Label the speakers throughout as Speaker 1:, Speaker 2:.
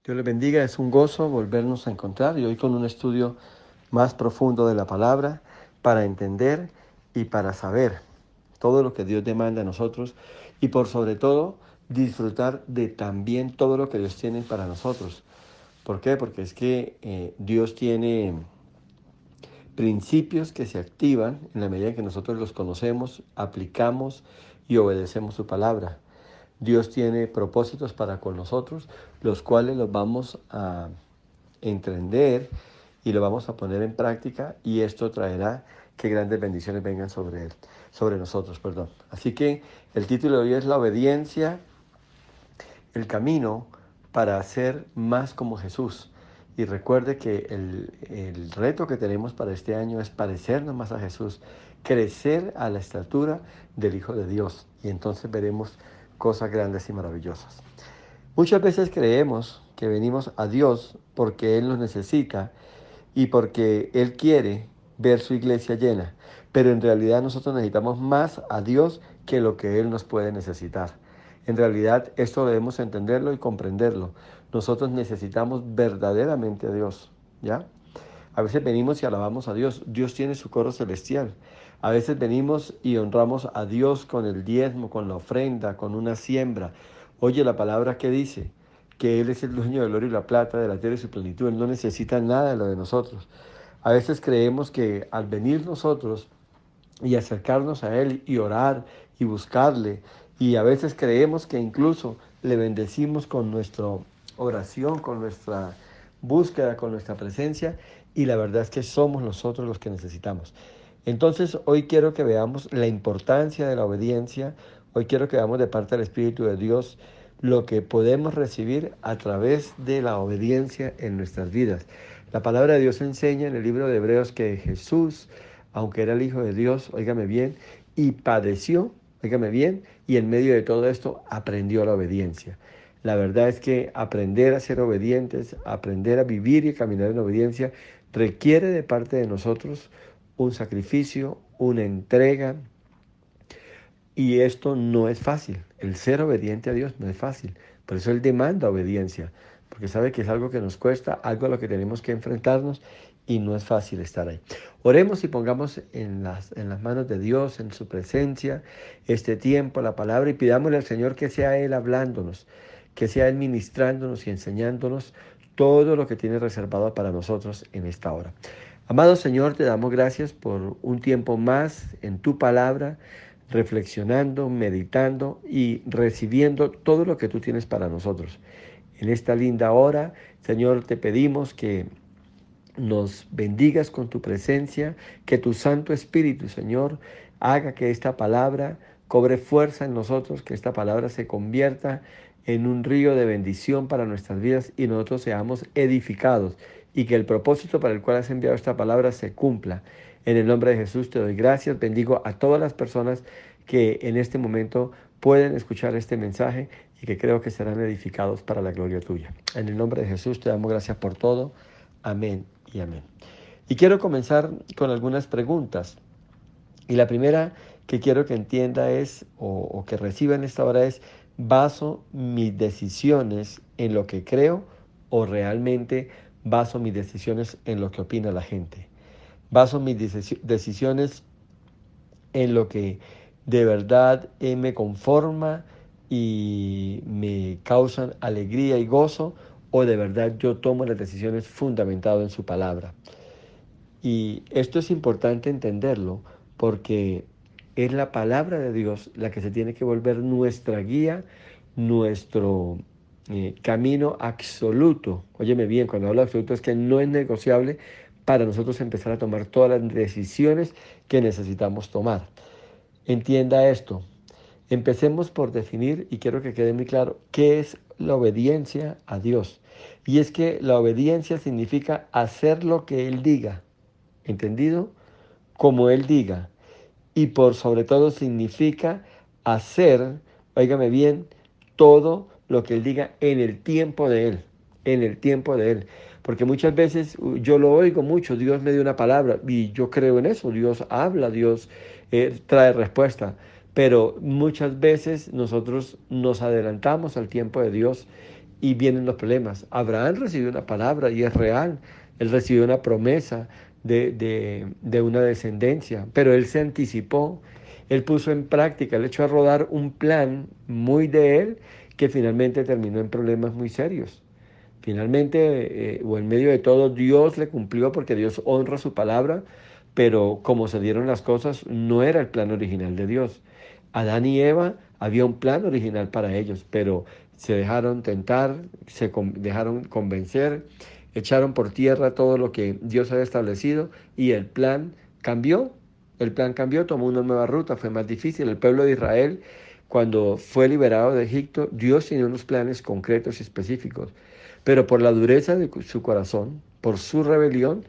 Speaker 1: Dios les bendiga, es un gozo volvernos a encontrar y hoy con un estudio más profundo de la palabra para entender y para saber todo lo que Dios demanda a nosotros y por sobre todo disfrutar de también todo lo que Dios tiene para nosotros. ¿Por qué? Porque es que Dios tiene principios que se activan en la medida en que nosotros los conocemos, aplicamos y obedecemos su palabra. Dios tiene propósitos para con nosotros, los cuales los vamos a entender y lo vamos a poner en práctica y esto traerá que grandes bendiciones vengan sobre nosotros, perdón. Así que el título de hoy es la obediencia, el camino para ser más como Jesús. Y recuerde que el reto que tenemos para este año es parecernos más a Jesús, crecer a la estatura del Hijo de Dios. Y entonces veremos cosas grandes y maravillosas. Muchas veces creemos que venimos a Dios porque Él nos necesita y porque Él quiere ver su iglesia llena. Pero en realidad nosotros necesitamos más a Dios que lo que Él nos puede necesitar. En realidad esto debemos entenderlo y comprenderlo. Nosotros necesitamos verdaderamente a Dios, ¿ya? A veces venimos y alabamos a Dios. Dios tiene su coro celestial. A veces venimos y honramos a Dios con el diezmo, con la ofrenda, con una siembra. Oye la palabra que dice, que Él es el dueño del oro y la plata, de la tierra y su plenitud. Él no necesita nada de lo de nosotros. A veces creemos que al venir nosotros y acercarnos a Él y orar y buscarle, y a veces creemos que incluso le bendecimos con nuestra oración, con nuestra búsqueda, con nuestra presencia, y la verdad es que somos nosotros los que necesitamos. Entonces hoy quiero que veamos la importancia de la obediencia, hoy quiero que veamos de parte del Espíritu de Dios lo que podemos recibir a través de la obediencia en nuestras vidas. La palabra de Dios enseña en el libro de Hebreos que Jesús, aunque era el Hijo de Dios, óigame bien, y padeció, óigame bien, y en medio de todo esto aprendió la obediencia. La verdad es que aprender a ser obedientes, aprender a vivir y caminar en obediencia, requiere de parte de nosotros un sacrificio, una entrega, y esto no es fácil. El ser obediente a Dios no es fácil. Por eso Él demanda obediencia, porque sabe que es algo que nos cuesta, algo a lo que tenemos que enfrentarnos y no es fácil estar ahí. Oremos y pongamos en las manos de Dios, en su presencia, este tiempo, la palabra, y pidámosle al Señor que sea Él hablándonos, que sea Él ministrándonos y enseñándonos todo lo que tiene reservado para nosotros en esta hora. Amado Señor, te damos gracias por un tiempo más en tu palabra, reflexionando, meditando y recibiendo todo lo que tú tienes para nosotros. En esta linda hora, Señor, te pedimos que nos bendigas con tu presencia, que tu Santo Espíritu, Señor, haga que esta palabra cobre fuerza en nosotros, que esta palabra se convierta en un río de bendición para nuestras vidas y nosotros seamos edificados y que el propósito para el cual has enviado esta palabra se cumpla. En el nombre de Jesús te doy gracias, bendigo a todas las personas que en este momento pueden escuchar este mensaje y que creo que serán edificados para la gloria tuya. En el nombre de Jesús te damos gracias por todo. Amén y amén. Y quiero comenzar con algunas preguntas. Y la primera que quiero que entienda es, o que reciba en esta hora es, ¿baso mis decisiones en lo que creo o realmente baso mis decisiones en lo que opina la gente? ¿Baso mis decisiones en lo que de verdad me conforma y me causan alegría y gozo, o de verdad yo tomo las decisiones fundamentado en su palabra? Y esto es importante entenderlo porque es la palabra de Dios la que se tiene que volver nuestra guía, nuestro camino absoluto. Óyeme bien, cuando hablo de absoluto es que no es negociable para nosotros empezar a tomar todas las decisiones que necesitamos tomar. Entienda esto. Empecemos por definir, y quiero que quede muy claro, qué es la obediencia a Dios. Y es que la obediencia significa hacer lo que Él diga. ¿Entendido? Como Él diga. Y por sobre todo significa hacer, óigame bien, todo lo que Él diga en el tiempo de Él. En el tiempo de Él. Porque muchas veces yo lo oigo mucho, Dios me dio una palabra y yo creo en eso, Dios habla, Dios trae respuesta. Pero muchas veces nosotros nos adelantamos al tiempo de Dios y vienen los problemas. Abraham recibió una palabra y es real. Él recibió una promesa de una descendencia, pero él se anticipó, él puso en práctica, él echó a rodar un plan muy de él que finalmente terminó en problemas muy serios. Finalmente, o en medio de todo, Dios le cumplió porque Dios honra su palabra, pero como se dieron las cosas, no era el plan original de Dios. Adán y Eva había un plan original para ellos, pero se dejaron tentar, dejaron convencer, echaron por tierra todo lo que Dios había establecido y el plan cambió. El plan cambió, tomó una nueva ruta, fue más difícil. El pueblo de Israel, cuando fue liberado de Egipto, Dios tenía unos planes concretos y específicos, pero por la dureza de su corazón, por su rebelión,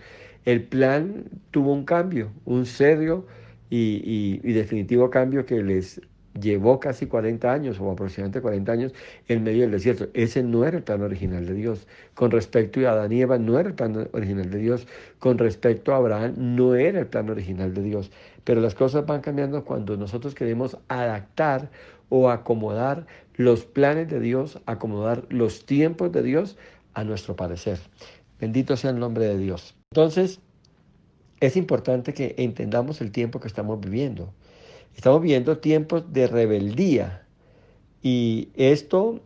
Speaker 1: el plan tuvo un cambio, un serio y definitivo cambio que les llevó casi 40 años o aproximadamente 40 años en medio del desierto. Ese no era el plan original de Dios. Con respecto a Adán y Eva, no era el plan original de Dios. Con respecto a Abraham, no era el plan original de Dios. Pero las cosas van cambiando cuando nosotros queremos adaptar o acomodar los planes de Dios, acomodar los tiempos de Dios a nuestro parecer. Bendito sea el nombre de Dios. Entonces, es importante que entendamos el tiempo que estamos viviendo. Estamos viviendo tiempos de rebeldía y esto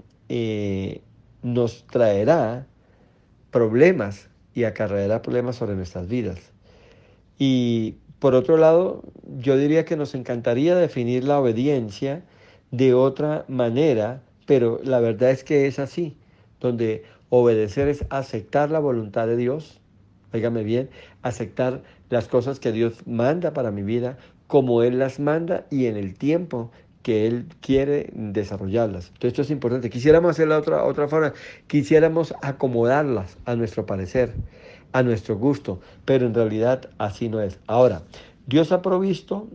Speaker 1: nos traerá problemas y acarreará problemas sobre nuestras vidas. Y por otro lado, yo diría que nos encantaría definir la obediencia de otra manera, pero la verdad es que es así, donde obedecer es aceptar la voluntad de Dios, óigame bien, aceptar las cosas que Dios manda para mi vida, como Él las manda y en el tiempo que Él quiere desarrollarlas. Entonces esto es importante. Quisiéramos hacer la otra forma, quisiéramos acomodarlas a nuestro parecer, a nuestro gusto, pero en realidad así no es. Ahora, Dios ha provisto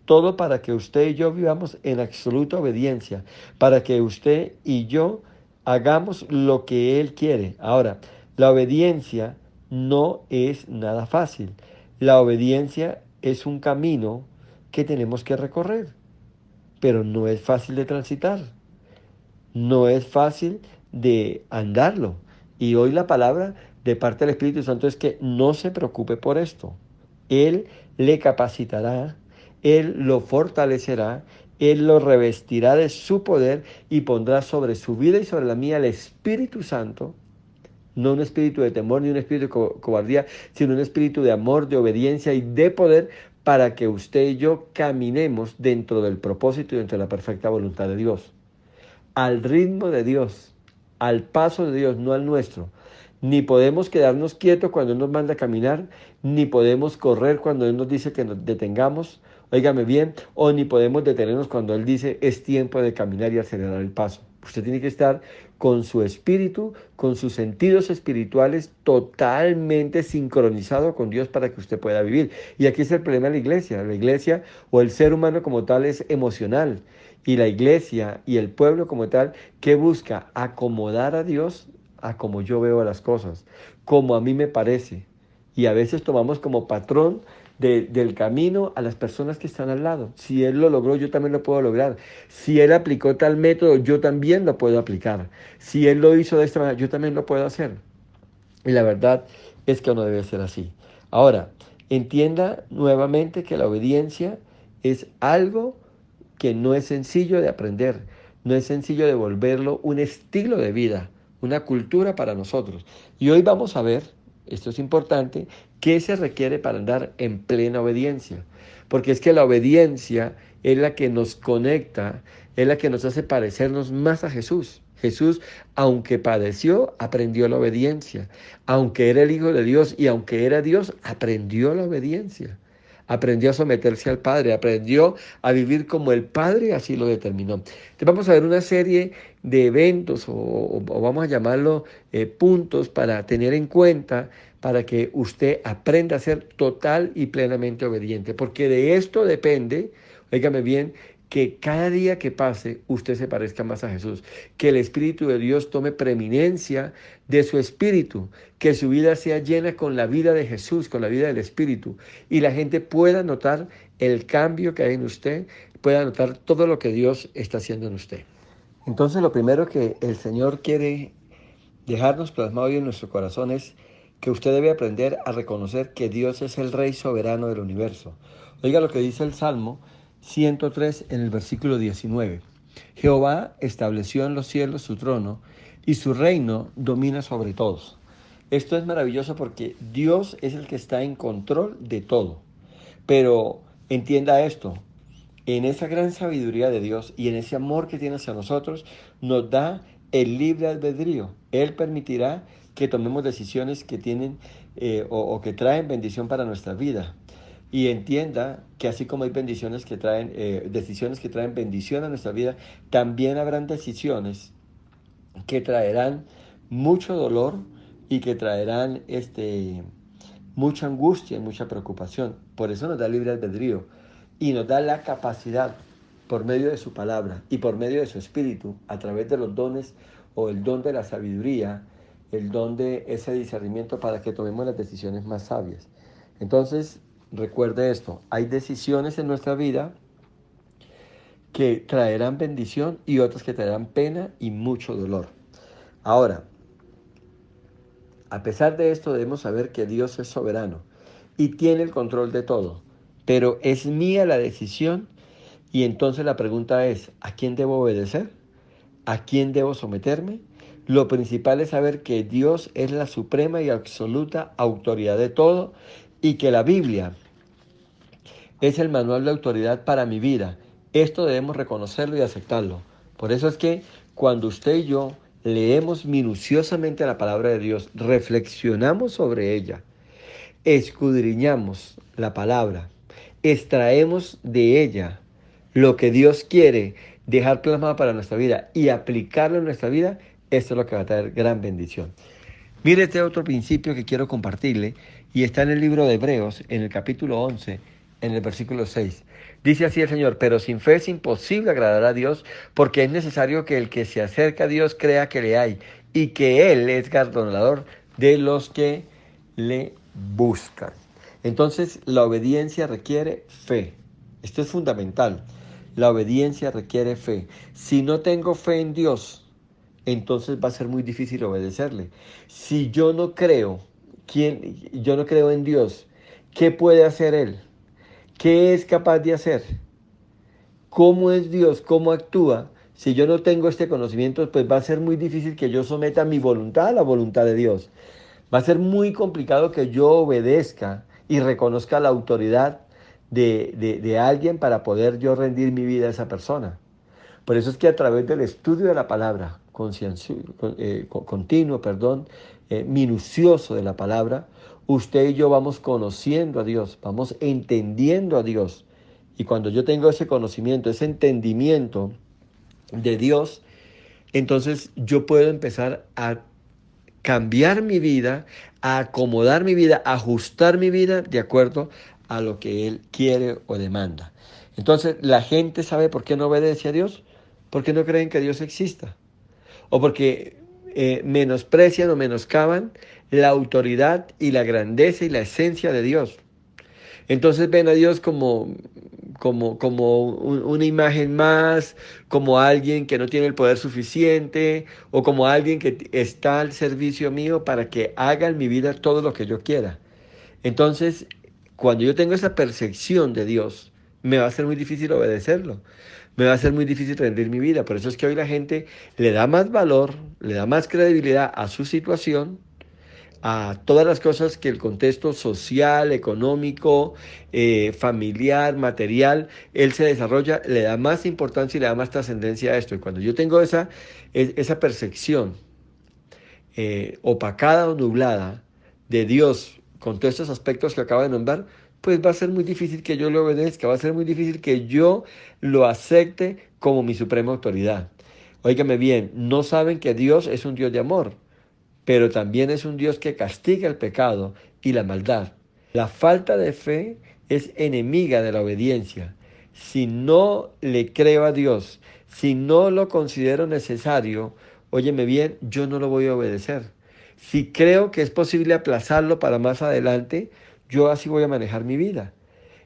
Speaker 1: todo para que usted y yo vivamos en absoluta obediencia, para que usted y yo hagamos lo que Él quiere. Ahora, la obediencia no es nada fácil. La obediencia es un camino que tenemos que recorrer, pero no es fácil de transitar, no es fácil de andarlo. Y hoy la palabra de parte del Espíritu Santo es que no se preocupe por esto. Él le capacitará, Él lo fortalecerá, Él lo revestirá de su poder y pondrá sobre su vida y sobre la mía el Espíritu Santo. No un espíritu de temor ni un espíritu de cobardía, sino un espíritu de amor, de obediencia y de poder para que usted y yo caminemos dentro del propósito y dentro de la perfecta voluntad de Dios. Al ritmo de Dios, al paso de Dios, no al nuestro. Ni podemos quedarnos quietos cuando Él nos manda a caminar, ni podemos correr cuando Él nos dice que nos detengamos, óigame bien, o ni podemos detenernos cuando Él dice es tiempo de caminar y acelerar el paso. Usted tiene que estar con su espíritu, con sus sentidos espirituales totalmente sincronizado con Dios para que usted pueda vivir. Y aquí es el problema de la iglesia. La iglesia o el ser humano como tal es emocional. Y la iglesia y el pueblo como tal, que busca acomodar a Dios a como yo veo las cosas, como a mí me parece. Y a veces tomamos como patrón del camino a las personas que están al lado. Si Él lo logró, yo también lo puedo lograr. Si Él aplicó tal método, yo también lo puedo aplicar. Si Él lo hizo de esta manera, yo también lo puedo hacer. Y la verdad es que no debe ser así. Ahora, entienda nuevamente que la obediencia es algo que no es sencillo de aprender, no es sencillo de volverlo un estilo de vida, una cultura para nosotros. Y hoy vamos a ver, esto es importante, qué se requiere para andar en plena obediencia. Porque es que la obediencia es la que nos conecta, es la que nos hace parecernos más a Jesús. Jesús, aunque padeció, aprendió la obediencia. Aunque era el Hijo de Dios y aunque era Dios, aprendió la obediencia. Aprendió a someterse al Padre, aprendió a vivir como el Padre así lo determinó. Entonces vamos a ver una serie de eventos o vamos a llamarlo puntos para tener en cuenta para que usted aprenda a ser total y plenamente obediente. Porque de esto depende, óigame bien, que cada día que pase usted se parezca más a Jesús, que el Espíritu de Dios tome preeminencia de su espíritu, que su vida sea llena con la vida de Jesús, con la vida del Espíritu, y la gente pueda notar el cambio que hay en usted, pueda notar todo lo que Dios está haciendo en usted. Entonces lo primero que el Señor quiere dejarnos plasmado hoy en nuestro corazón es que usted debe aprender a reconocer que Dios es el Rey soberano del universo. Oiga lo que dice el Salmo 103 en el versículo 19. Jehová estableció en los cielos su trono y su reino domina sobre todos. Esto es maravilloso porque Dios es el que está en control de todo. Pero entienda esto, en esa gran sabiduría de Dios y en ese amor que tiene hacia nosotros, nos da el libre albedrío. Él permitirá que tomemos decisiones que tienen o que traen bendición para nuestra vida. Y entienda que así como hay bendiciones que traen, decisiones que traen bendición a nuestra vida, también habrán decisiones que traerán mucho dolor y que traerán mucha angustia y mucha preocupación. Por eso nos da libre albedrío y nos da la capacidad, por medio de su palabra y por medio de su espíritu, a través de los dones o el don de la sabiduría, el don de ese discernimiento para que tomemos las decisiones más sabias. Entonces, recuerde esto, hay decisiones en nuestra vida que traerán bendición y otras que traerán pena y mucho dolor. Ahora, a pesar de esto debemos saber que Dios es soberano y tiene el control de todo, pero es mía la decisión y entonces la pregunta es, ¿a quién debo obedecer? ¿A quién debo someterme? Lo principal es saber que Dios es la suprema y absoluta autoridad de todo y que la Biblia es el manual de autoridad para mi vida. Esto debemos reconocerlo y aceptarlo. Por eso es que cuando usted y yo leemos minuciosamente la palabra de Dios, reflexionamos sobre ella, escudriñamos la palabra, extraemos de ella lo que Dios quiere dejar plasmado para nuestra vida y aplicarlo en nuestra vida, esto es lo que va a traer gran bendición. Mire este otro principio que quiero compartirle y está en el libro de Hebreos, en el capítulo 11, en el versículo 6. Dice así el Señor, pero sin fe es imposible agradar a Dios porque es necesario que el que se acerca a Dios crea que le hay y que Él es galardonador de los que le buscan. Entonces la obediencia requiere fe. Esto es fundamental. La obediencia requiere fe. Si no tengo fe en Dios, entonces va a ser muy difícil obedecerle. Si yo no creo, yo no creo en Dios, ¿qué puede hacer Él? ¿Qué es capaz de hacer? ¿Cómo es Dios? ¿Cómo actúa? Si yo no tengo este conocimiento, pues va a ser muy difícil que yo someta mi voluntad a la voluntad de Dios. Va a ser muy complicado que yo obedezca y reconozca la autoridad de alguien para poder yo rendir mi vida a esa persona. Por eso es que a través del estudio de la palabra, continuo, minucioso de la palabra, usted y yo vamos conociendo a Dios, vamos entendiendo a Dios. Y cuando yo tengo ese conocimiento, ese entendimiento de Dios, entonces yo puedo empezar a cambiar mi vida, a acomodar mi vida, a ajustar mi vida de acuerdo a lo que Él quiere o demanda. Entonces, la gente sabe por qué no obedece a Dios, porque no creen que Dios exista, o porque menosprecian o menoscaban la autoridad y la grandeza y la esencia de Dios. Entonces ven a Dios como una imagen más, como alguien que no tiene el poder suficiente o como alguien que está al servicio mío para que haga en mi vida todo lo que yo quiera. Entonces, cuando yo tengo esa percepción de Dios, me va a ser muy difícil obedecerlo. Me va a ser muy difícil rendir mi vida. Por eso es que hoy la gente le da más valor, le da más credibilidad a su situación, a todas las cosas que el contexto social, económico, familiar, material, él se desarrolla, le da más importancia y le da más trascendencia a esto. Y cuando yo tengo esa percepción opacada o nublada de Dios con todos estos aspectos que acabo de nombrar, pues va a ser muy difícil que yo le obedezca, va a ser muy difícil que yo lo acepte como mi suprema autoridad. Óigame bien, no saben que Dios es un Dios de amor, pero también es un Dios que castiga el pecado y la maldad. La falta de fe es enemiga de la obediencia. Si no le creo a Dios, si no lo considero necesario, óyeme bien, yo no lo voy a obedecer. Si creo que es posible aplazarlo para más adelante, yo así voy a manejar mi vida.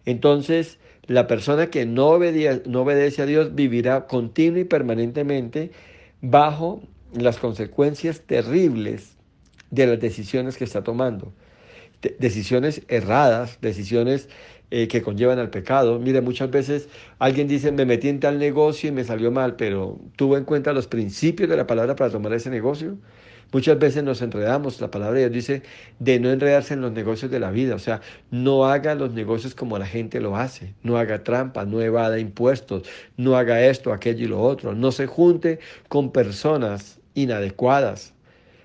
Speaker 1: Entonces, La persona que no obedece a Dios vivirá continua y permanentemente bajo las consecuencias terribles de las decisiones que está tomando. Decisiones erradas, decisiones que conllevan al pecado. Mire, muchas veces alguien dice, me metí en tal negocio y me salió mal, pero ¿tuvo en cuenta los principios de la palabra para tomar ese negocio? Muchas veces nos enredamos. La palabra de Dios dice de no enredarse en los negocios de la vida. O sea, no haga los negocios como la gente lo hace. No haga trampa, no evada impuestos, no haga esto, aquello y lo otro. No se junte con personas inadecuadas.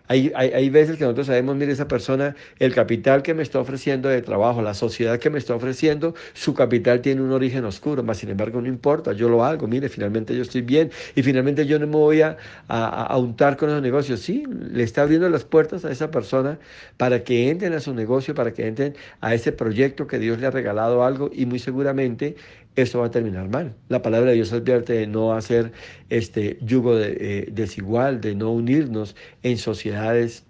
Speaker 1: Hay veces que nosotros sabemos, mire, esa persona, el capital que me está ofreciendo de trabajo, la sociedad que me está ofreciendo, su capital tiene un origen oscuro, mas sin embargo no importa, yo lo hago, mire, finalmente yo estoy bien y finalmente yo no me voy a untar con esos negocios. Sí, le está abriendo las puertas a esa persona para que entren a su negocio, para que entren a ese proyecto que Dios le ha regalado algo y muy seguramente esto va a terminar mal. La palabra de Dios advierte de no hacer yugo desigual, de no unirnos en sociedades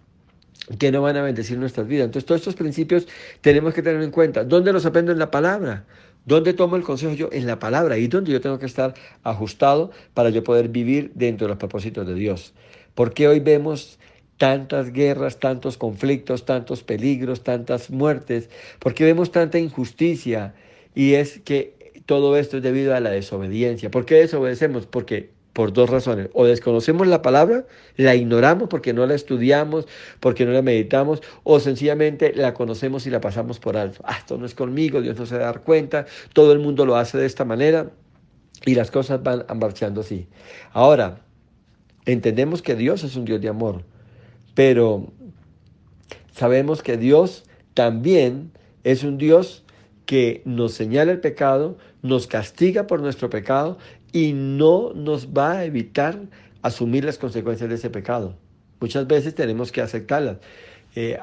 Speaker 1: que no van a bendecir nuestras vidas. Entonces, todos estos principios tenemos que tener en cuenta. ¿Dónde los aprendo? En la palabra. ¿Dónde tomo el consejo yo? En la palabra. Y donde yo tengo que estar ajustado para yo poder vivir dentro de los propósitos de Dios. ¿Por qué hoy vemos tantas guerras, tantos conflictos, tantos peligros, tantas muertes? ¿Por qué vemos tanta injusticia? Y es que todo esto es debido a la desobediencia. ¿Por qué desobedecemos? Porque por dos razones. O desconocemos la palabra, la ignoramos porque no la estudiamos, porque no la meditamos, o sencillamente la conocemos y la pasamos por alto. Esto no es conmigo, Dios no se va a dar cuenta, todo el mundo lo hace de esta manera y las cosas van marchando así. Ahora, entendemos que Dios es un Dios de amor, pero sabemos que Dios también es un Dios que nos señala el pecado, nos castiga por nuestro pecado y no nos va a evitar asumir las consecuencias de ese pecado. Muchas veces tenemos que aceptarlas.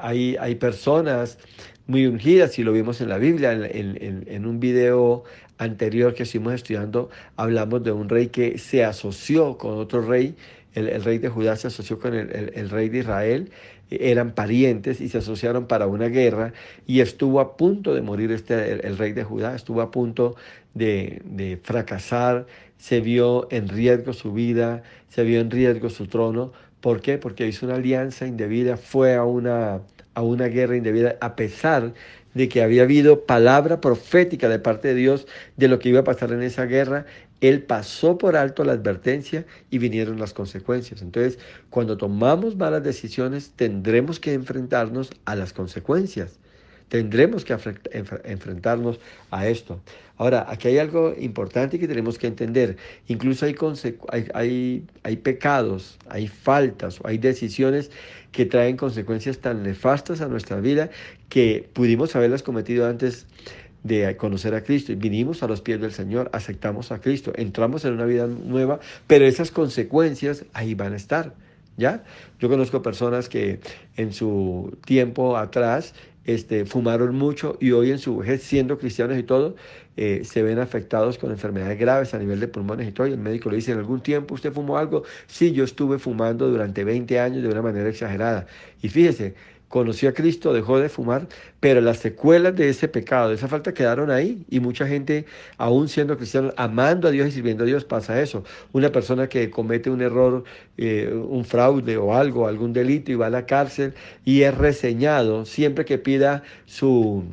Speaker 1: Hay personas muy ungidas, y lo vimos en la Biblia, en un video anterior que estuvimos estudiando, hablamos de un rey que se asoció con otro rey. El rey de Judá se asoció con el rey de Israel, eran parientes y se asociaron para una guerra y estuvo a punto de morir el rey de Judá, estuvo a punto de fracasar, se vio en riesgo su vida, se vio en riesgo su trono. ¿Por qué? Porque hizo una alianza indebida, fue a una guerra indebida, a pesar de que había habido palabra profética de parte de Dios de lo que iba a pasar en esa guerra. Él pasó por alto la advertencia y vinieron las consecuencias. Entonces, cuando tomamos malas decisiones, tendremos que enfrentarnos a las consecuencias. Tendremos que enfrentarnos a esto. Ahora, aquí hay algo importante que tenemos que entender. Incluso hay pecados, hay faltas, hay decisiones que traen consecuencias tan nefastas a nuestra vida que pudimos haberlas cometido antes de conocer a Cristo. Y vinimos a los pies del Señor, aceptamos a Cristo, entramos en una vida nueva, pero esas consecuencias ahí van a estar, ¿ya? Yo conozco personas que en su tiempo atrás fumaron mucho y hoy en su vejez, siendo cristianos y todo, se ven afectados con enfermedades graves a nivel de pulmones y todo. Y el médico le dice, ¿en algún tiempo usted fumó algo? Sí, yo estuve fumando durante 20 años de una manera exagerada. Y fíjese, conoció a Cristo, dejó de fumar, pero las secuelas de ese pecado, de esa falta quedaron ahí. Y mucha gente, aún siendo cristianos, amando a Dios y sirviendo a Dios, pasa eso. Una persona que comete un error, un fraude o algo, algún delito y va a la cárcel y es reseñado, siempre que pida su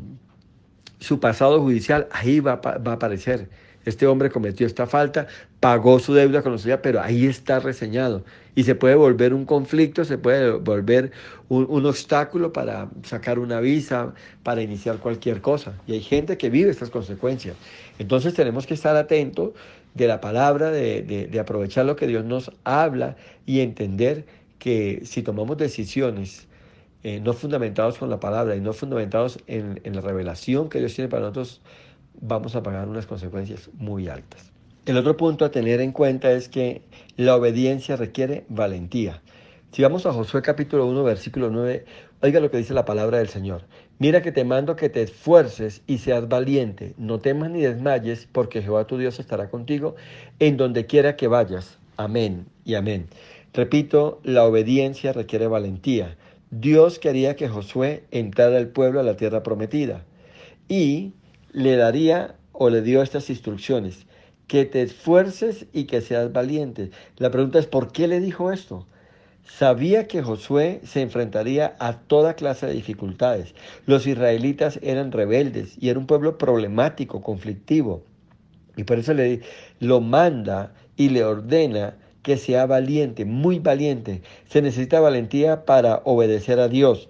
Speaker 1: pasado judicial, ahí va a aparecer. Este hombre cometió esta falta, pagó su deuda con la sociedad, pero ahí está reseñado. Y se puede volver un conflicto, se puede volver un obstáculo para sacar una visa, para iniciar cualquier cosa. Y hay gente que vive estas consecuencias. Entonces tenemos que estar atentos de la palabra, de aprovechar lo que Dios nos habla y entender que si tomamos decisiones no fundamentados con la palabra y no fundamentados en la revelación que Dios tiene para nosotros, vamos a pagar unas consecuencias muy altas. El otro punto a tener en cuenta es que la obediencia requiere valentía. Si vamos a Josué capítulo 1, versículo 9, oiga lo que dice la palabra del Señor. Mira que te mando que te esfuerces y seas valiente, no temas ni desmayes, porque Jehová tu Dios estará contigo en donde quiera que vayas. Amén y amén. Repito, la obediencia requiere valentía. Dios quería que Josué entrara al pueblo a la tierra prometida y le daría o le dio estas instrucciones: que te esfuerces y que seas valiente. La pregunta es, ¿por qué le dijo esto? Sabía que Josué se enfrentaría a toda clase de dificultades. Los israelitas eran rebeldes y era un pueblo problemático, conflictivo. Y por eso lo manda y le ordena que sea valiente, muy valiente. Se necesita valentía para obedecer a Dios.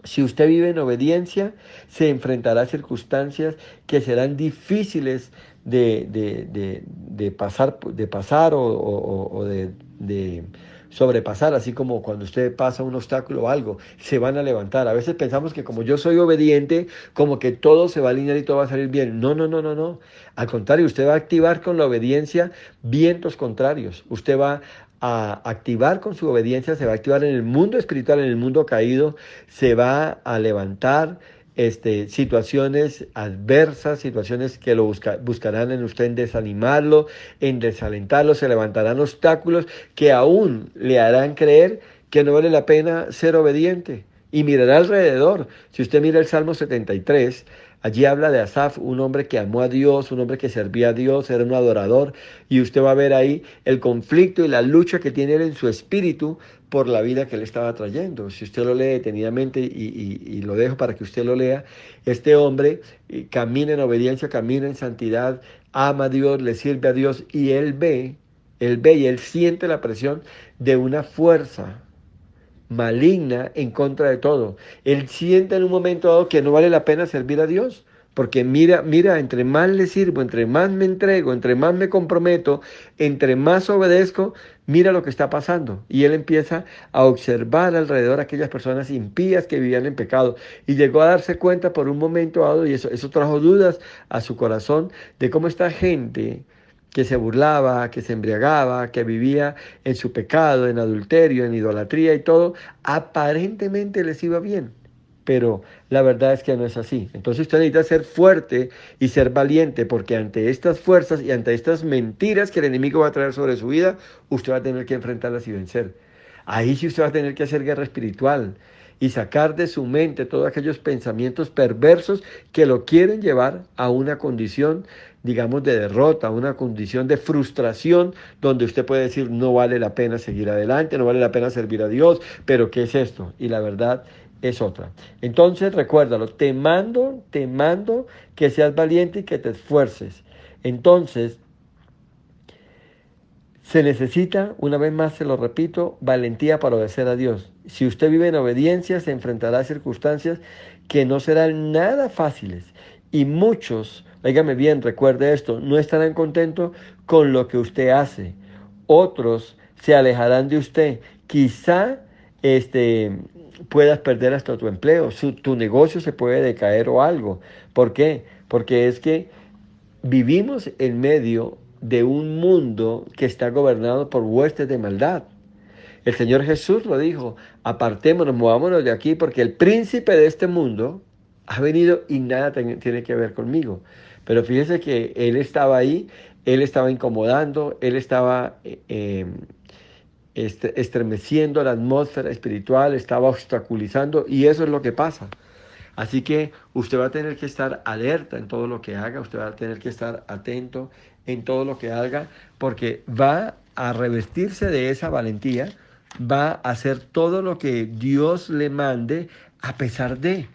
Speaker 1: Si usted vive en obediencia, se enfrentará a circunstancias que serán difíciles de pasar o de sobrepasar, así como cuando usted pasa un obstáculo o algo, se van a levantar. A veces pensamos que como yo soy obediente, como que todo se va a alinear y todo va a salir bien. No, no, no, no, no. Al contrario, usted va a activar con la obediencia vientos contrarios. Usted va a activar con su obediencia, se va a activar en el mundo espiritual, en el mundo caído, se va a levantar situaciones adversas, situaciones que lo buscarán en usted en desanimarlo, en desalentarlo, se levantarán obstáculos que aún le harán creer que no vale la pena ser obediente. Y mirará alrededor. Si usted mira el Salmo 73, allí habla de Asaf, un hombre que amó a Dios, un hombre que servía a Dios, era un adorador, y usted va a ver ahí el conflicto y la lucha que tiene él en su espíritu por la vida que él estaba trayendo. Si usted lo lee detenidamente y lo dejo para que usted lo lea, este hombre camina en obediencia, camina en santidad, ama a Dios, le sirve a Dios, y él ve y él siente la presión de una fuerza maligna en contra de todo. Él siente en un momento dado que no vale la pena servir a Dios, porque mira, entre más le sirvo, entre más me entrego, entre más me comprometo, entre más obedezco, mira lo que está pasando. Y él empieza a observar alrededor a aquellas personas impías que vivían en pecado, y llegó a darse cuenta por un momento dado, y eso trajo dudas a su corazón, de cómo esta gente que se burlaba, que se embriagaba, que vivía en su pecado, en adulterio, en idolatría y todo, aparentemente les iba bien. Pero la verdad es que no es así. Entonces usted necesita ser fuerte y ser valiente, porque ante estas fuerzas y ante estas mentiras que el enemigo va a traer sobre su vida, usted va a tener que enfrentarlas y vencer. Ahí sí usted va a tener que hacer guerra espiritual y sacar de su mente todos aquellos pensamientos perversos que lo quieren llevar a una condición, digamos, de derrota, a una condición de frustración, donde usted puede decir, no vale la pena seguir adelante, no vale la pena servir a Dios, pero ¿qué es esto? Y la verdad es otra. Entonces recuérdalo, te mando que seas valiente y que te esfuerces. Entonces, se necesita, una vez más se lo repito, valentía para obedecer a Dios. Si usted vive en obediencia, se enfrentará a circunstancias que no serán nada fáciles. Y muchos, óigame bien, recuerde esto, no estarán contentos con lo que usted hace. Otros se alejarán de usted. Quizá puedas perder hasta tu empleo, tu negocio se puede decaer o algo. ¿Por qué? Porque es que vivimos en medio de un mundo que está gobernado por huestes de maldad. El Señor Jesús lo dijo, apartémonos, movámonos de aquí, porque el príncipe de este mundo ha venido y nada tiene que ver conmigo. Pero fíjese que Él estaba ahí, Él estaba incomodando, Él estaba estremeciendo la atmósfera espiritual, estaba obstaculizando, y eso es lo que pasa. Así que usted va a tener que estar alerta en todo lo que haga, usted va a tener que estar atento en todo lo que haga, porque va a revestirse de esa valentía, va a hacer todo lo que Dios le mande a pesar de.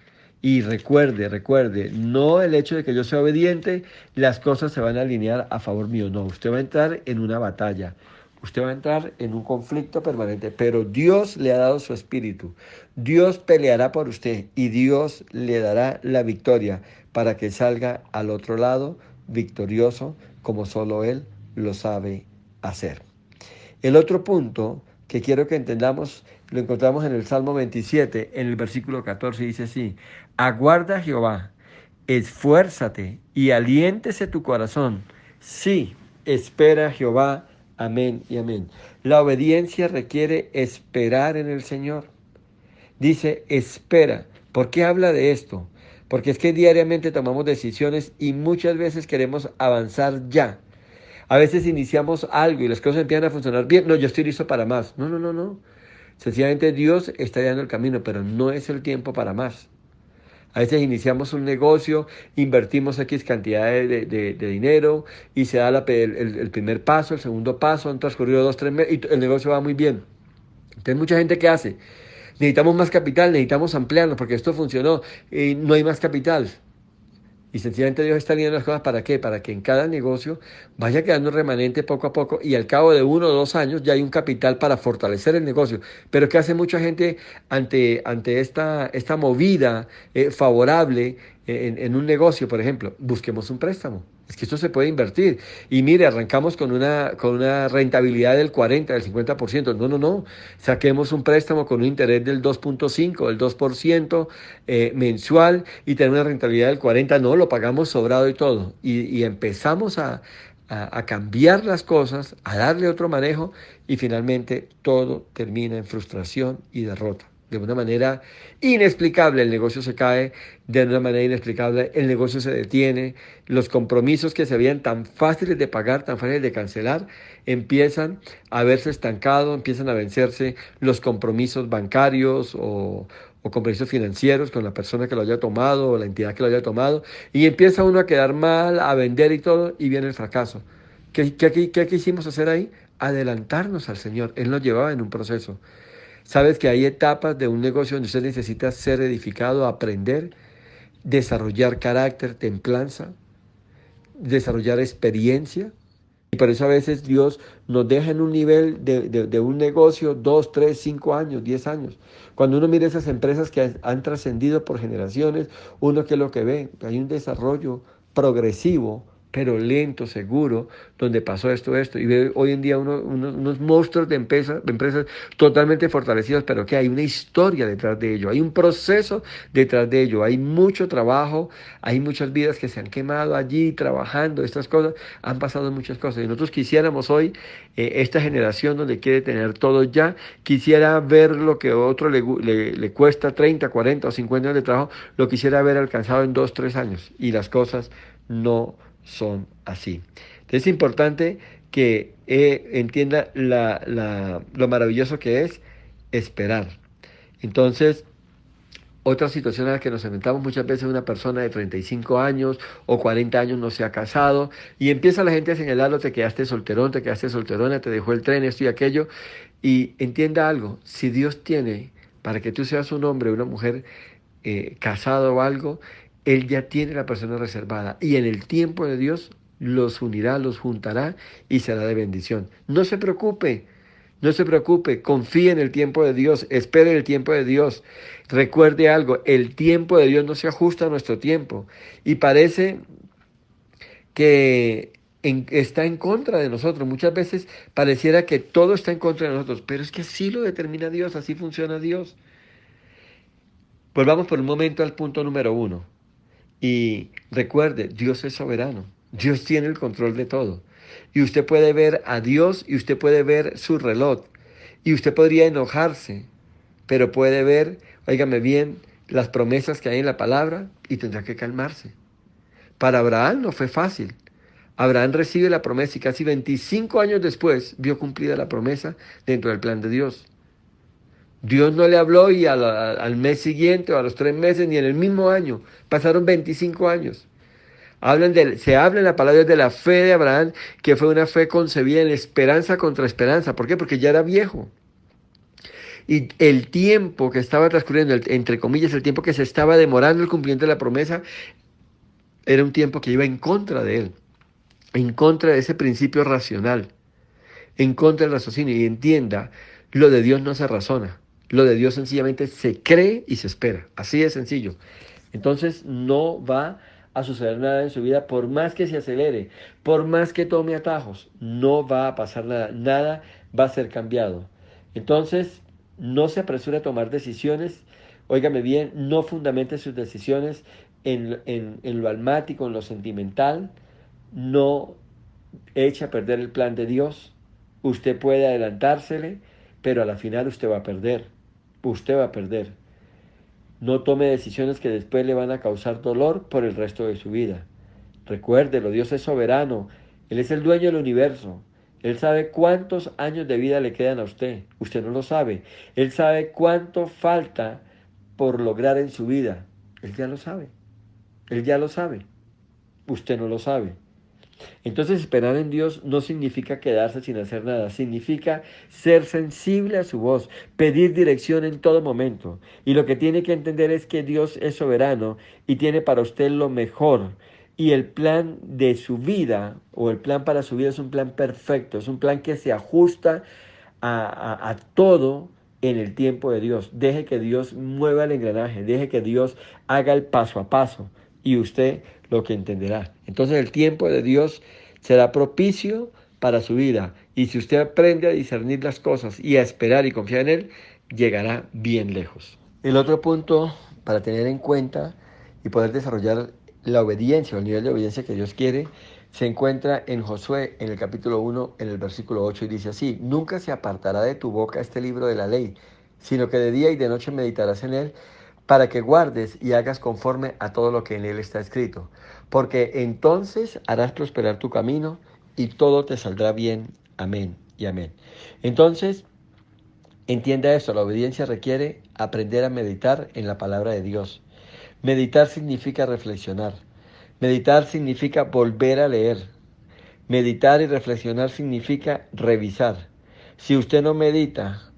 Speaker 1: Y recuerde, no el hecho de que yo sea obediente, las cosas se van a alinear a favor mío, no, usted va a entrar en una batalla. Usted va a entrar en un conflicto permanente, pero Dios le ha dado su espíritu. Dios peleará por usted y Dios le dará la victoria para que salga al otro lado victorioso como solo Él lo sabe hacer. El otro punto que quiero que entendamos lo encontramos en el Salmo 27, en el versículo 14, dice así: aguarda a Jehová, esfuérzate y aliéntese tu corazón. Sí, espera a Jehová. Amén y amén. La obediencia requiere esperar en el Señor. Dice, espera. ¿Por qué habla de esto? Porque es que diariamente tomamos decisiones y muchas veces queremos avanzar ya. A veces iniciamos algo y las cosas empiezan a funcionar bien. No, yo estoy listo para más. No. Sencillamente Dios está dando el camino, pero no es el tiempo para más. A veces iniciamos un negocio, invertimos X cantidad de dinero y se da el primer paso, el segundo paso, han transcurrido 2, 3 meses y el negocio va muy bien. Entonces mucha gente, ¿qué hace? Necesitamos más capital, necesitamos ampliarnos porque esto funcionó y no hay más capital. Y sencillamente Dios está alineando las cosas, ¿para qué? Para que en cada negocio vaya quedando un remanente poco a poco y al cabo de 1 o 2 años ya hay un capital para fortalecer el negocio. Pero ¿qué hace mucha gente ante esta movida favorable en un negocio, por ejemplo? Busquemos un préstamo. Es que esto se puede invertir. Y mire, arrancamos con una rentabilidad del 40, del 50%. No, no, no. Saquemos un préstamo con un interés del 2.5, del 2% mensual y tener una rentabilidad del 40%. No, lo pagamos sobrado y todo. Y empezamos a cambiar las cosas, a darle otro manejo y finalmente todo termina en frustración y derrota. De una manera inexplicable el negocio se cae, de una manera inexplicable el negocio se detiene, los compromisos que se veían tan fáciles de pagar, tan fáciles de cancelar, empiezan a verse estancados, empiezan a vencerse los compromisos bancarios o compromisos financieros con la persona que lo haya tomado o la entidad que lo haya tomado, y empieza uno a quedar mal, a vender y todo, y viene el fracaso. ¿Qué quisimos hacer ahí? Adelantarnos al Señor. Él nos llevaba en un proceso. Sabes que hay etapas de un negocio donde usted necesita ser edificado, aprender, desarrollar carácter, templanza, desarrollar experiencia. Y por eso a veces Dios nos deja en un nivel de un negocio 2, 3, 5 años, 10 años. Cuando uno mira esas empresas que han trascendido por generaciones, uno que es lo que ve, hay un desarrollo progresivo, pero lento, seguro, donde pasó esto, y ve hoy en día unos monstruos de empresas totalmente fortalecidos, pero que hay una historia detrás de ello, hay un proceso detrás de ello, hay mucho trabajo, hay muchas vidas que se han quemado allí trabajando, estas cosas, han pasado muchas cosas, y nosotros quisiéramos hoy, esta generación donde quiere tener todo ya, quisiera ver lo que a otro le cuesta 30, 40 o 50 años de trabajo, lo quisiera ver alcanzado en 2, 3 años, y las cosas no son así. Entonces es importante que entienda lo maravilloso que es esperar. Entonces, otra situación a la que nos enfrentamos muchas veces, una persona de 35 años o 40 años no se ha casado y empieza la gente a señalarlo, te quedaste solterón, te quedaste solterona, te dejó el tren, esto y aquello. Y entienda algo, si Dios tiene para que tú seas un hombre o una mujer casado o algo, Él ya tiene la persona reservada y en el tiempo de Dios los unirá, los juntará y será de bendición. No se preocupe, no se preocupe, confíe en el tiempo de Dios, espere el tiempo de Dios. Recuerde algo, el tiempo de Dios no se ajusta a nuestro tiempo y parece que está en contra de nosotros. Muchas veces pareciera que todo está en contra de nosotros, pero es que así lo determina Dios, así funciona Dios. Volvamos por un momento al punto número 1. Y recuerde, Dios es soberano. Dios tiene el control de todo. Y usted puede ver a Dios y usted puede ver su reloj. Y usted podría enojarse, pero puede ver, óigame bien, las promesas que hay en la palabra y tendrá que calmarse. Para Abraham no fue fácil. Abraham recibe la promesa y casi 25 años después vio cumplida la promesa dentro del plan de Dios. Dios no le habló y al mes siguiente o a los 3 meses ni en el mismo año. Pasaron 25 años. Se habla en la palabra de la fe de Abraham, que fue una fe concebida en esperanza contra esperanza. ¿Por qué? Porque ya era viejo. Y el tiempo que estaba transcurriendo, entre comillas, el tiempo que se estaba demorando el cumplimiento de la promesa, era un tiempo que iba en contra de él, en contra de ese principio racional, en contra del raciocinio. Y entienda, lo de Dios no se razona. Lo de Dios sencillamente se cree y se espera. Así de sencillo. Entonces no va a suceder nada en su vida, por más que se acelere, por más que tome atajos, no va a pasar nada. Nada va a ser cambiado. Entonces, no se apresure a tomar decisiones. Óigame bien, no fundamente sus decisiones en lo almático, en lo sentimental. No eche a perder el plan de Dios. Usted puede adelantársele, pero a la final usted va a perder. Usted va a perder. No tome decisiones que después le van a causar dolor por el resto de su vida. Recuérdelo, Dios es soberano. Él es el dueño del universo. Él sabe cuántos años de vida le quedan a usted. Usted no lo sabe. Él sabe cuánto falta por lograr en su vida. Él ya lo sabe. Él ya lo sabe. Usted no lo sabe. Entonces esperar en Dios no significa quedarse sin hacer nada, significa ser sensible a su voz, pedir dirección en todo momento. Y lo que tiene que entender es que Dios es soberano y tiene para usted lo mejor. Y el plan de su vida, o el plan para su vida, es un plan perfecto, es un plan que se ajusta a todo en el tiempo de Dios. Deje que Dios mueva el engranaje, deje que Dios haga el paso a paso y usted lo que entenderá. Entonces el tiempo de Dios será propicio para su vida, y si usted aprende a discernir las cosas y a esperar y confiar en Él, llegará bien lejos. El otro punto para tener en cuenta y poder desarrollar la obediencia o el nivel de obediencia que Dios quiere se encuentra en Josué, en el capítulo 1, en el versículo 8, y dice así: nunca se apartará de tu boca este libro de la ley, sino que de día y de noche meditarás en él, para que guardes y hagas conforme a todo lo que en él está escrito, porque entonces harás prosperar tu camino y todo te saldrá bien. Amén y amén. Entonces, entienda esto: la obediencia requiere aprender a meditar en la palabra de Dios. Meditar significa reflexionar. Meditar significa volver a leer. Meditar y reflexionar significa revisar. Si usted no medita,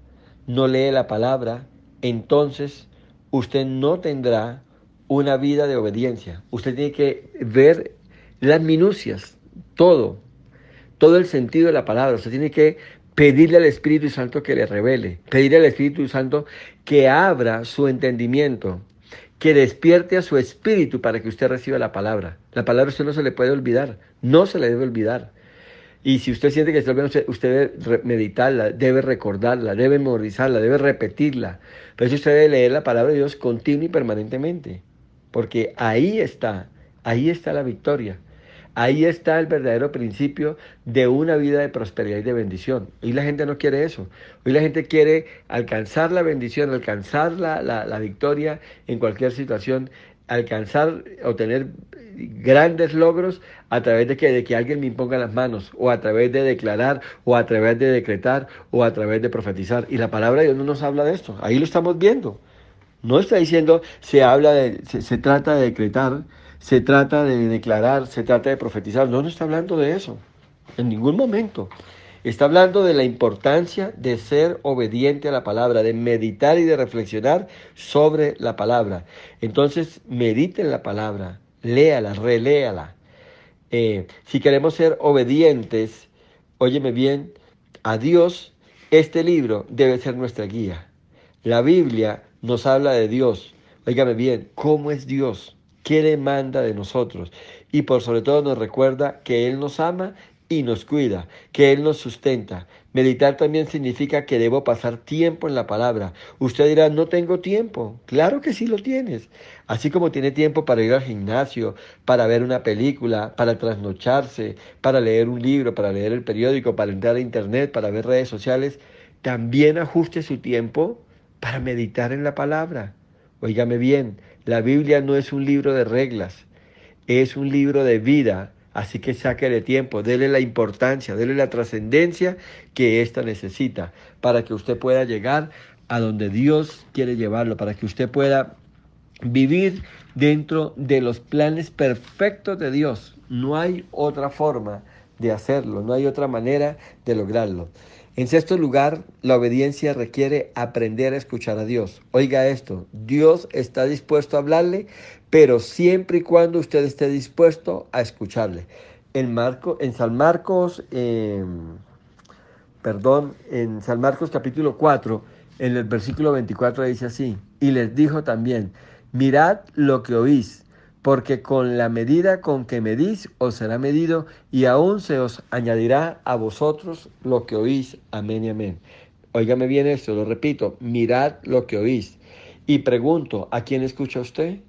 Speaker 1: no lee la palabra, entonces usted no tendrá una vida de obediencia. Usted tiene que ver las minucias, todo el sentido de la palabra. Usted tiene que pedirle al Espíritu Santo que le revele, pedirle al Espíritu Santo que abra su entendimiento, que despierte a su espíritu para que usted reciba la palabra. La palabra a usted no se le puede olvidar, no se le debe olvidar. Y si usted siente que está olvidando, usted debe meditarla, debe recordarla, debe memorizarla, debe repetirla. Pero eso usted debe leer la palabra de Dios continua y permanentemente, porque ahí está la victoria. Ahí está el verdadero principio de una vida de prosperidad y de bendición. Hoy la gente no quiere eso. Hoy la gente quiere alcanzar la bendición, alcanzar la victoria en cualquier situación, alcanzar o tener grandes logros a través de que alguien me imponga las manos, o a través de declarar, o a través de decretar, o a través de profetizar. Y la palabra de Dios no nos habla de esto. Ahí lo estamos viendo. No está diciendo, se trata de decretar, se trata de declarar, se trata de profetizar. No está hablando de eso, en ningún momento. Está hablando de la importancia de ser obediente a la palabra, de meditar y de reflexionar sobre la palabra. Entonces, medite en la palabra, léala, reléala. Si queremos ser obedientes, óyeme bien, a Dios, este libro debe ser nuestra guía. La Biblia nos habla de Dios. Óigame bien, ¿cómo es Dios? ¿Qué demanda de nosotros? Y por sobre todo nos recuerda que Él nos ama y nos cuida, que Él nos sustenta. Meditar también significa que debo pasar tiempo en la palabra. Usted dirá, no tengo tiempo. Claro que sí lo tienes. Así como tiene tiempo para ir al gimnasio, para ver una película, para trasnocharse, para leer un libro, para leer el periódico, para entrar a internet, para ver redes sociales, también ajuste su tiempo para meditar en la palabra. Óigame bien, la Biblia no es un libro de reglas, es un libro de vida. Así que sáquele tiempo, dele la importancia, dele la trascendencia que ésta necesita para que usted pueda llegar a donde Dios quiere llevarlo, para que usted pueda vivir dentro de los planes perfectos de Dios. No hay otra forma de hacerlo, no hay otra manera de lograrlo. En sexto lugar, la obediencia requiere aprender a escuchar a Dios. Oiga esto, Dios está dispuesto a hablarle, pero siempre y cuando usted esté dispuesto a escucharle. En San Marcos, en San Marcos capítulo 4, en el versículo 24 dice así: y les dijo también, mirad lo que oís, porque con la medida con que medís os será medido, y aún se os añadirá a vosotros lo que oís. Amén y amén. Óigame bien esto, lo repito, mirad lo que oís. Y pregunto, ¿a quién escucha usted?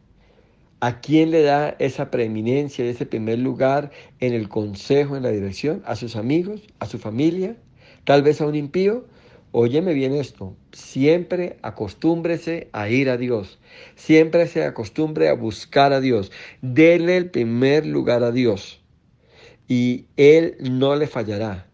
Speaker 1: ¿A quién le da esa preeminencia, ese primer lugar en el consejo, en la dirección? ¿A sus amigos? ¿A su familia? ¿Tal vez a un impío? Óyeme bien esto, siempre acostúmbrese a ir a Dios, siempre se acostumbre a buscar a Dios, dele el primer lugar a Dios y Él no le fallará.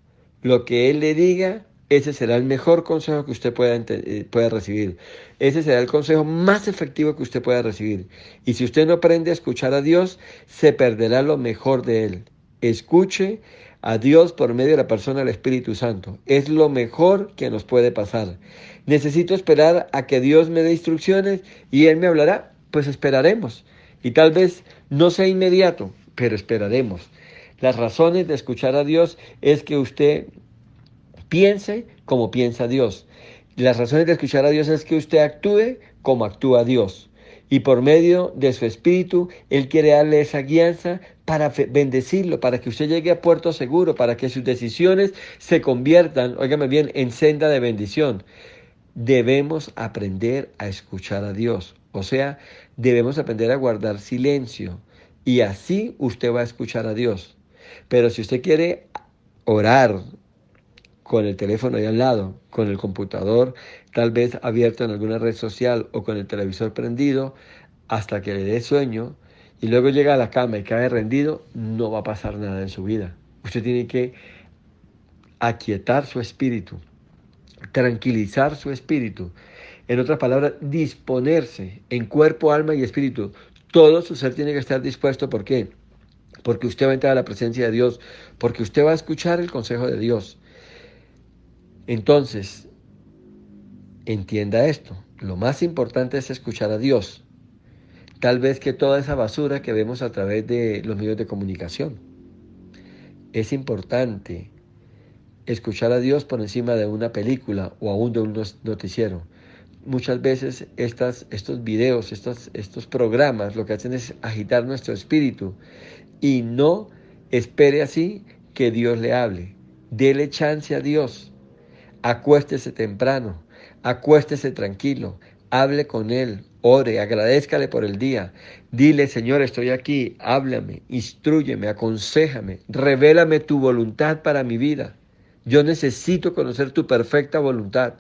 Speaker 1: Lo que Él le diga, ese será el mejor consejo que usted pueda recibir. Ese será el consejo más efectivo que usted pueda recibir. Y si usted no aprende a escuchar a Dios, se perderá lo mejor de Él. Escuche a Dios por medio de la persona del Espíritu Santo. Es lo mejor que nos puede pasar. Necesito esperar a que Dios me dé instrucciones y Él me hablará. Pues esperaremos. Y tal vez no sea inmediato, pero esperaremos. Las razones de escuchar a Dios es que usted piense como piensa Dios. Las razones de escuchar a Dios es que usted actúe como actúa Dios. Y por medio de su Espíritu, Él quiere darle esa guianza para bendecirlo, para que usted llegue a puerto seguro, para que sus decisiones se conviertan, óigame bien, en senda de bendición. Debemos aprender a escuchar a Dios. O sea, debemos aprender a guardar silencio. Y así usted va a escuchar a Dios. Pero si usted quiere orar con el teléfono ahí al lado, con el computador tal vez abierto en alguna red social o con el televisor prendido hasta que le dé sueño y luego llega a la cama y cae rendido, no va a pasar nada en su vida. Usted tiene que aquietar su espíritu, tranquilizar su espíritu. En otras palabras, disponerse en cuerpo, alma y espíritu. Todo su ser tiene que estar dispuesto. ¿Por qué? Porque usted va a entrar a la presencia de Dios, porque usted va a escuchar el consejo de Dios. Entonces, entienda esto, lo más importante es escuchar a Dios, tal vez que toda esa basura que vemos a través de los medios de comunicación. Es importante escuchar a Dios por encima de una película o aún de un noticiero. Muchas veces estos videos, estos programas lo que hacen es agitar nuestro espíritu y no espere así que Dios le hable. Dele chance a Dios. Acuéstese temprano, acuéstese tranquilo, hable con Él, ore, agradézcale por el día. Dile, Señor, estoy aquí, háblame, instrúyeme, aconséjame, revélame tu voluntad para mi vida. Yo necesito conocer tu perfecta voluntad.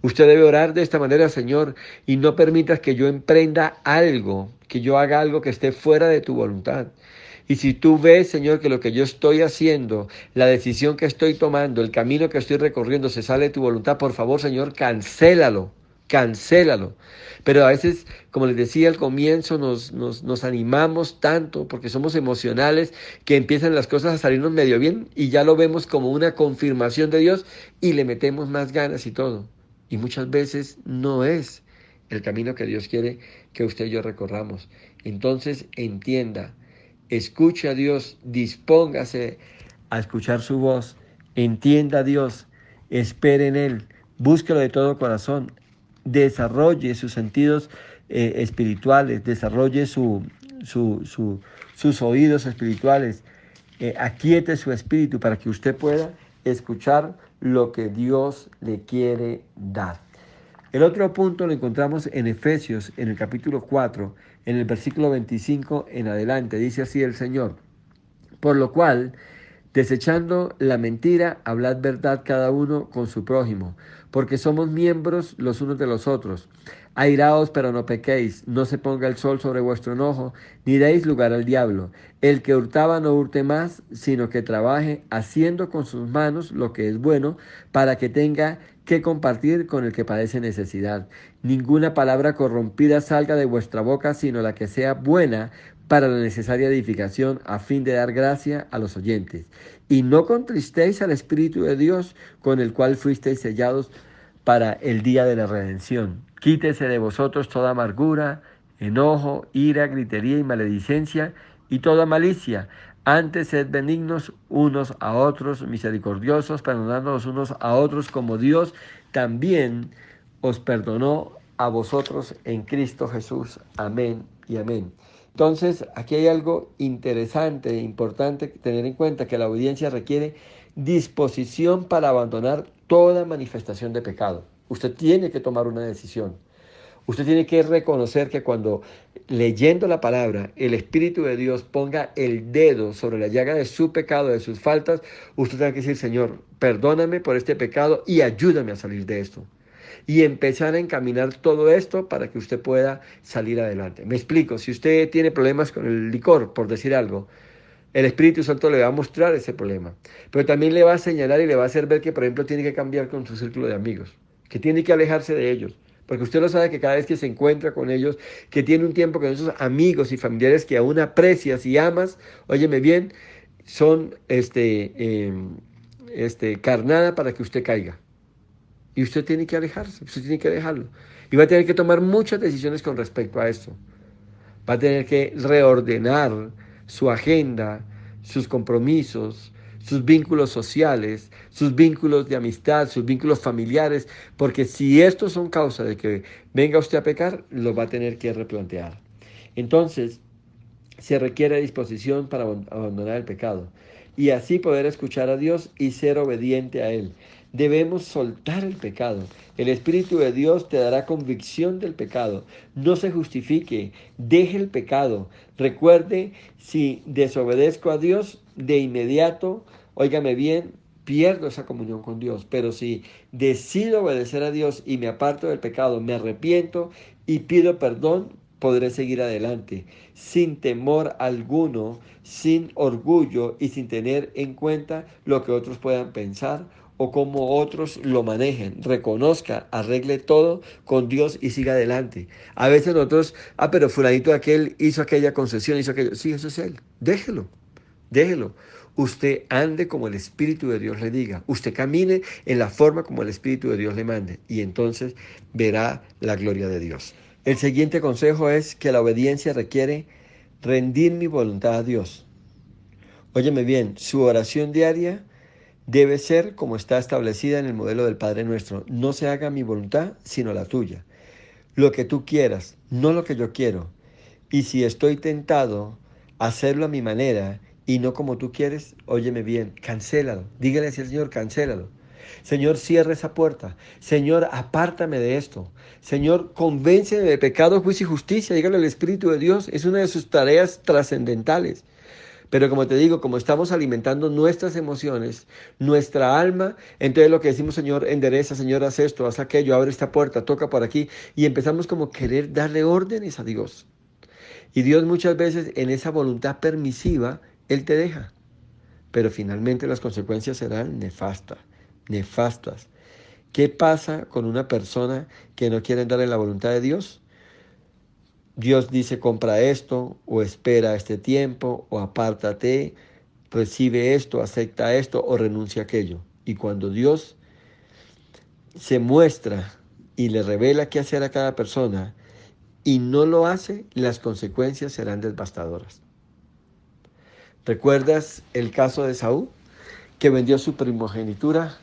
Speaker 1: Usted debe orar de esta manera, Señor, y no permitas que yo emprenda algo, que yo haga algo que esté fuera de tu voluntad. Y si tú ves, Señor, que lo que yo estoy haciendo, la decisión que estoy tomando, el camino que estoy recorriendo se sale de tu voluntad, por favor, Señor, cancélalo. Pero a veces, como les decía al comienzo, nos animamos tanto porque somos emocionales que empiezan las cosas a salirnos medio bien y ya lo vemos como una confirmación de Dios y le metemos más ganas y todo. Y muchas veces no es el camino que Dios quiere que usted y yo recorramos. Entonces entienda, escuche a Dios, dispóngase a escuchar su voz, entienda a Dios, espere en Él, búsquelo de todo corazón, desarrolle sus sentidos espirituales, desarrolle sus oídos espirituales, aquiete su espíritu para que usted pueda escuchar lo que Dios le quiere dar. El otro punto lo encontramos en Efesios, en el capítulo 4, en el versículo 25 en adelante. Dice así el Señor: por lo cual, desechando la mentira, hablad verdad cada uno con su prójimo, porque somos miembros los unos de los otros. Airaos, pero no pequéis, no se ponga el sol sobre vuestro enojo, ni deis lugar al diablo. El que hurtaba no hurte más, sino que trabaje haciendo con sus manos lo que es bueno, para que tenga que compartir con el que padece necesidad. Ninguna palabra corrompida salga de vuestra boca, sino la que sea buena para la necesaria edificación, a fin de dar gracia a los oyentes. Y no contristéis al Espíritu de Dios, con el cual fuisteis sellados para el día de la redención. Quítese de vosotros toda amargura, enojo, ira, gritería y maledicencia, y toda malicia. Antes sed benignos unos a otros, misericordiosos, perdonándonos unos a otros, como Dios también os perdonó a vosotros en Cristo Jesús. Amén y amén. Entonces, aquí hay algo interesante, importante tener en cuenta, que la obediencia requiere disposición para abandonar toda manifestación de pecado. Usted tiene que tomar una decisión. Usted tiene que reconocer que cuando leyendo la palabra, el Espíritu de Dios ponga el dedo sobre la llaga de su pecado, de sus faltas, usted tiene que decir: Señor, perdóname por este pecado y ayúdame a salir de esto. Y empezar a encaminar todo esto para que usted pueda salir adelante. Me explico, si usted tiene problemas con el licor, por decir algo, El Espíritu Santo le va a mostrar ese problema, pero también le va a señalar y le va a hacer ver que, por ejemplo, tiene que cambiar con su círculo de amigos, que tiene que alejarse de ellos, porque usted lo sabe que cada vez que se encuentra con ellos, que tiene un tiempo con esos amigos y familiares que aún aprecias y amas, óyeme bien, son carnada para que usted caiga. Y usted tiene que alejarse, usted tiene que dejarlo. Y va a tener que tomar muchas decisiones con respecto a esto. Va a tener que reordenar su agenda, sus compromisos, sus vínculos sociales, sus vínculos de amistad, sus vínculos familiares, porque si estos son causa de que venga usted a pecar, lo va a tener que replantear. Entonces, se requiere disposición para abandonar el pecado y así poder escuchar a Dios y ser obediente a Él. Debemos soltar el pecado. El Espíritu de Dios te dará convicción del pecado. No se justifique, deje el pecado. Recuerde, si desobedezco a Dios, de inmediato, óigame bien, pierdo esa comunión con Dios. Pero si decido obedecer a Dios y me aparto del pecado, me arrepiento y pido perdón, podré seguir adelante, sin temor alguno, sin orgullo y sin tener en cuenta lo que otros puedan pensar o cómo otros lo manejen. Reconozca, arregle todo con Dios y siga adelante. A veces nosotros, pero fulanito aquel hizo aquella concesión, hizo aquello. Sí, eso es él. Déjelo, déjelo. Usted ande como el Espíritu de Dios le diga. Usted camine en la forma como el Espíritu de Dios le mande. Y entonces verá la gloria de Dios. El siguiente consejo es que la obediencia requiere rendir mi voluntad a Dios. Óyeme bien, su oración diaria debe ser como está establecida en el modelo del Padre Nuestro. No se haga mi voluntad, sino la tuya. Lo que tú quieras, no lo que yo quiero. Y si estoy tentado a hacerlo a mi manera y no como tú quieres, óyeme bien, cancélalo. Dígale así al Señor, cancélalo. Señor, cierra esa puerta. Señor, apártame de esto. Señor, convénceme de pecado, juicio y justicia. Dígale al Espíritu de Dios. Es una de sus tareas trascendentales. Pero como te digo, como estamos alimentando nuestras emociones, nuestra alma, entonces lo que decimos, Señor, endereza, Señor, haz esto, haz aquello, abre esta puerta, toca por aquí. Y empezamos como a querer darle órdenes a Dios. Y Dios muchas veces en esa voluntad permisiva, Él te deja. Pero finalmente las consecuencias serán nefastas. ¿Qué pasa con una persona que no quiere andar en la voluntad de Dios? Dios dice, compra esto, o espera este tiempo, o apártate, recibe esto, acepta esto, o renuncia a aquello. Y cuando Dios se muestra y le revela qué hacer a cada persona, y no lo hace, las consecuencias serán devastadoras. ¿Recuerdas el caso de Saúl, que vendió su primogenitura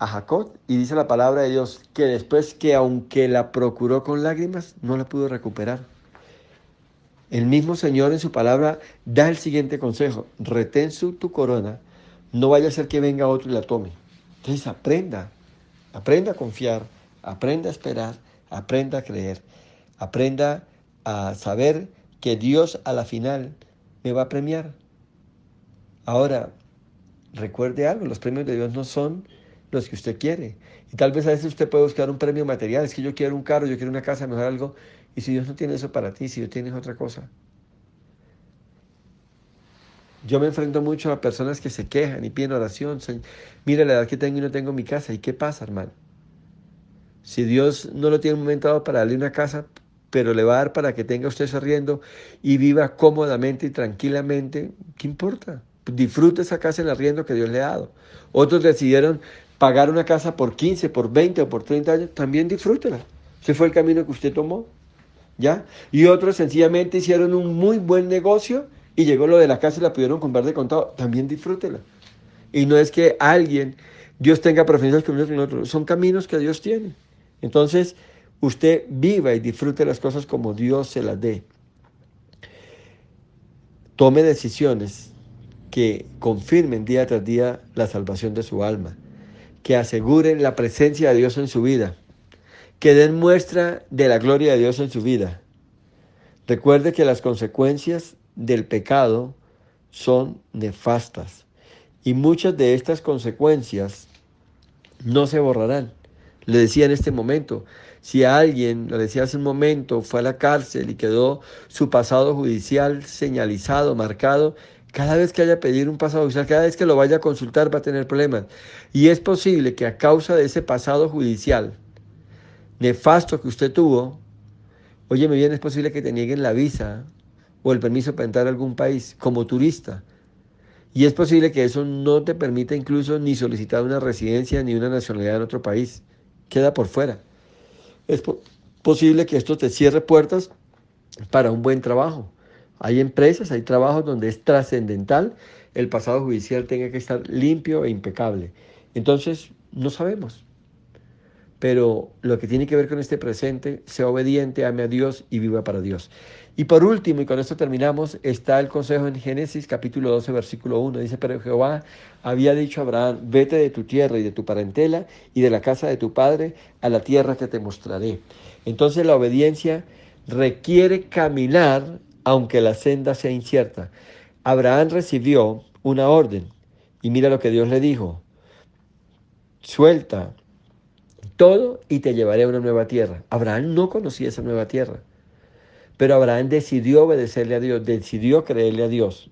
Speaker 1: a Jacob? Y dice la palabra de Dios que después que aunque la procuró con lágrimas, no la pudo recuperar. El mismo Señor en su palabra da el siguiente consejo: retén tu corona, no vaya a ser que venga otro y la tome. Entonces aprenda a confiar, aprenda a esperar, aprenda a creer, aprenda a saber que Dios a la final me va a premiar. Ahora, recuerde algo, los premios de Dios no son los que usted quiere. Y tal vez a veces usted puede buscar un premio material, es que yo quiero un carro, yo quiero una casa, mejor algo. Y si Dios no tiene eso para ti, si Dios tiene otra cosa. Yo me enfrento mucho a personas que se quejan y piden oración. Mira la edad que tengo y no tengo mi casa. ¿Y qué pasa, hermano? Si Dios no lo tiene en un momento dado para darle una casa, pero le va a dar para que tenga usted sonriendo y viva cómodamente y tranquilamente, ¿qué importa? Disfrute esa casa en arriendo que Dios le ha dado. Otros decidieron pagar una casa por 15, por 20 o por 30 años, también disfrútela. Ese fue el camino que usted tomó, ¿ya? Y otros sencillamente hicieron un muy buen negocio y llegó lo de la casa y la pudieron comprar de contado, también disfrútela. Y no es que Dios tenga preferencias con uno con otro, son caminos que Dios tiene. Entonces, usted viva y disfrute las cosas como Dios se las dé. Tome decisiones que confirmen día tras día la salvación de su alma, que aseguren la presencia de Dios en su vida, que den muestra de la gloria de Dios en su vida. Recuerde que las consecuencias del pecado son nefastas y muchas de estas consecuencias no se borrarán. Le decía en este momento, si alguien, lo decía hace un momento, fue a la cárcel y quedó su pasado judicial señalizado, marcado, Cada vez que haya a pedir un pasado judicial, cada vez que lo vaya a consultar va a tener problemas. Y es posible que a causa de ese pasado judicial nefasto que usted tuvo, óyeme bien, es posible que te nieguen la visa o el permiso para entrar a algún país como turista. Y es posible que eso no te permita incluso ni solicitar una residencia ni una nacionalidad en otro país. Queda por fuera. Es posible que esto te cierre puertas para un buen trabajo. Hay empresas, hay trabajos donde es trascendental el pasado judicial tenga que estar limpio e impecable. Entonces, no sabemos. Pero lo que tiene que ver con este presente, sea obediente, ame a Dios y viva para Dios. Y por último, y con esto terminamos, está el consejo en Génesis capítulo 12, versículo 1. Dice, pero Jehová había dicho a Abraham, vete de tu tierra y de tu parentela y de la casa de tu padre a la tierra que te mostraré. Entonces la obediencia requiere caminar aunque la senda sea incierta. Abraham recibió una orden y mira lo que Dios le dijo, suelta todo y te llevaré a una nueva tierra. Abraham no conocía esa nueva tierra, pero Abraham decidió obedecerle a Dios, decidió creerle a Dios.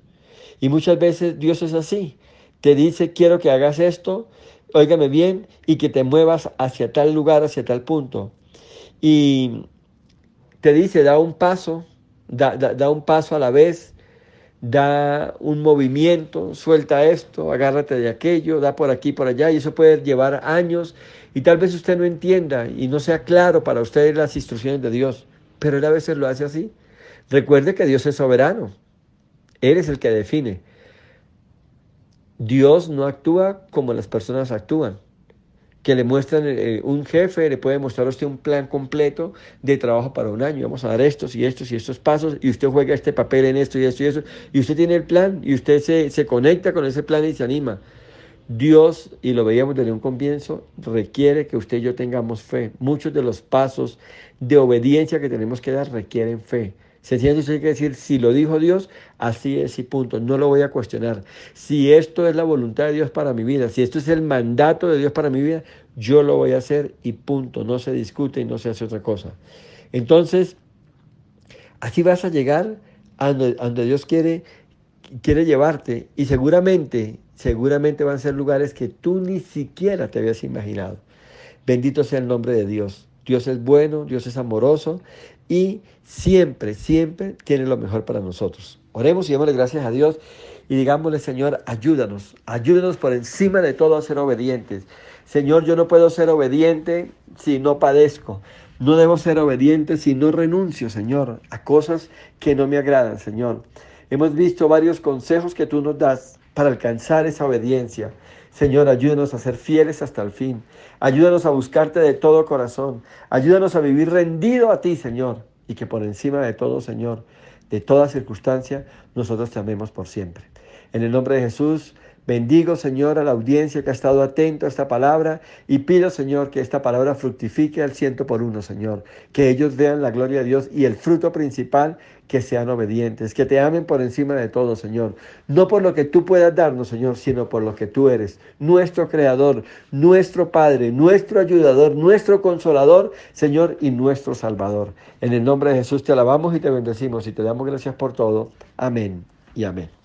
Speaker 1: Y muchas veces Dios es así, te dice quiero que hagas esto, óigame bien, y que te muevas hacia tal lugar, hacia tal punto. Y te dice da un paso, da un paso a la vez, da un movimiento, suelta esto, agárrate de aquello, da por aquí, por allá, y eso puede llevar años, y tal vez usted no entienda y no sea claro para usted las instrucciones de Dios, pero Él a veces lo hace así. Recuerde que Dios es soberano, Él es el que define. Dios no actúa como las personas actúan, que le muestran, un jefe le puede mostrar a usted un plan completo de trabajo para un año. Vamos a dar estos y estos y estos pasos y usted juega este papel en esto y esto y eso. Y usted tiene el plan y usted se conecta con ese plan y se anima. Dios, y lo veíamos desde un comienzo, requiere que usted y yo tengamos fe. Muchos de los pasos de obediencia que tenemos que dar requieren fe. Sencillamente usted hay que decir, si lo dijo Dios, así es y punto. No lo voy a cuestionar. Si esto es la voluntad de Dios para mi vida, si esto es el mandato de Dios para mi vida, yo lo voy a hacer y punto. No se discute y no se hace otra cosa. Entonces, así vas a llegar a donde Dios quiere llevarte y seguramente van a ser lugares que tú ni siquiera te habías imaginado. Bendito sea el nombre de Dios. Dios es bueno, Dios es amoroso y siempre, siempre tiene lo mejor para nosotros. Oremos y démosle gracias a Dios y digámosle, Señor, ayúdanos por encima de todo a ser obedientes. Señor, yo no puedo ser obediente si no padezco. No debo ser obediente si no renuncio, Señor, a cosas que no me agradan, Señor. Hemos visto varios consejos que tú nos das para alcanzar esa obediencia. Señor, ayúdanos a ser fieles hasta el fin. Ayúdanos a buscarte de todo corazón. Ayúdanos a vivir rendido a ti, Señor. Y que por encima de todo, Señor, de toda circunstancia, nosotros te amemos por siempre. En el nombre de Jesús, bendigo, Señor, a la audiencia que ha estado atento a esta palabra y pido, Señor, que esta palabra fructifique al 100%, Señor. Que ellos vean la gloria de Dios y el fruto principal, que sean obedientes, que te amen por encima de todo, Señor. No por lo que tú puedas darnos, Señor, sino por lo que tú eres. Nuestro Creador, nuestro Padre, nuestro ayudador, nuestro consolador, Señor, y nuestro Salvador. En el nombre de Jesús te alabamos y te bendecimos y te damos gracias por todo. Amén y amén.